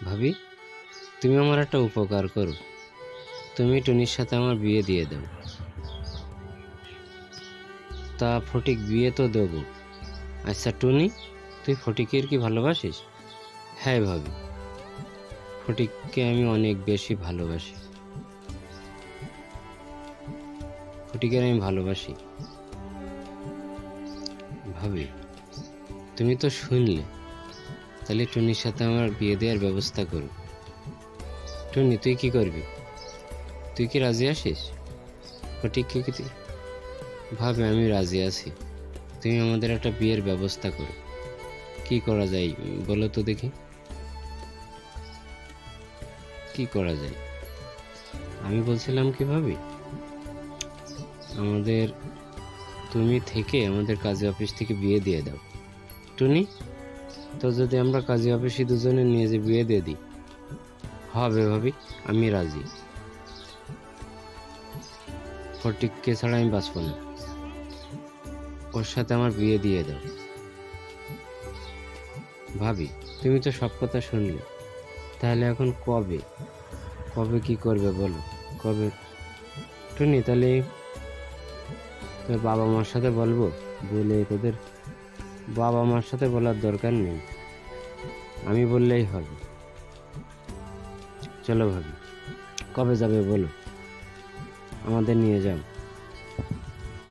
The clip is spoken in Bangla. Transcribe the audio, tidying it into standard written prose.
ভাবি, তুমি আমার একটা উপকার করো, তুমি টুনির সাথে আমার বিয়ে দিয়ে দাও। তা ফটিক, বিয়ে তো দেবো। আচ্ছা টুনি, তুই ফটিকের কি ভালোবাসিস? হ্যাঁ ভাবি, ফটিককে আমি অনেক বেশি ভালোবাসি। ফটিকের আমি ভালোবাসি। ভাবি, তুমি তো শুনলে, তাহলে টুনির সাথে আমার বিয়ে দেওয়ার ব্যবস্থা করো। টুনি, তুই কি করবি? তুই কি রাজি আছিস? ফটিককে কি ভাবে আমি রাজি আছি। তুমি আমাদের একটা বিয়ের ব্যবস্থা করো। কি করা যায় বলো তো দেখি, কি করা যায়? আমি বলছিলাম কি ভাবি, আমাদের তুমি থেকে আমাদের কাজী অফিস থেকে বিয়ে দিয়ে দাও। টুনি, তো যদি আমরা কাজী অফিসে দুজনে নিয়ে যে বিয়ে দিয়ে দিই, হবে ভাবি, আমি রাজি। ফটিককে ছাড়া আমি বাঁচব না, ওর সাথে আমার বিয়ে দিয়ে দাও। ভাবি, তুমি তো সব কথা শুনলে, তাহলে এখন কবে কবে কি করবে বলো? কবে? টুনি, তাহলে তোর বাবা মার সাথে বলবো? বলে তোদের বাবা মার সাথে বলার দরকার নেই, আমি বললেই হবে। চলো ভাবি, কবে যাবে বলো, আমাদের নিয়ে যাও।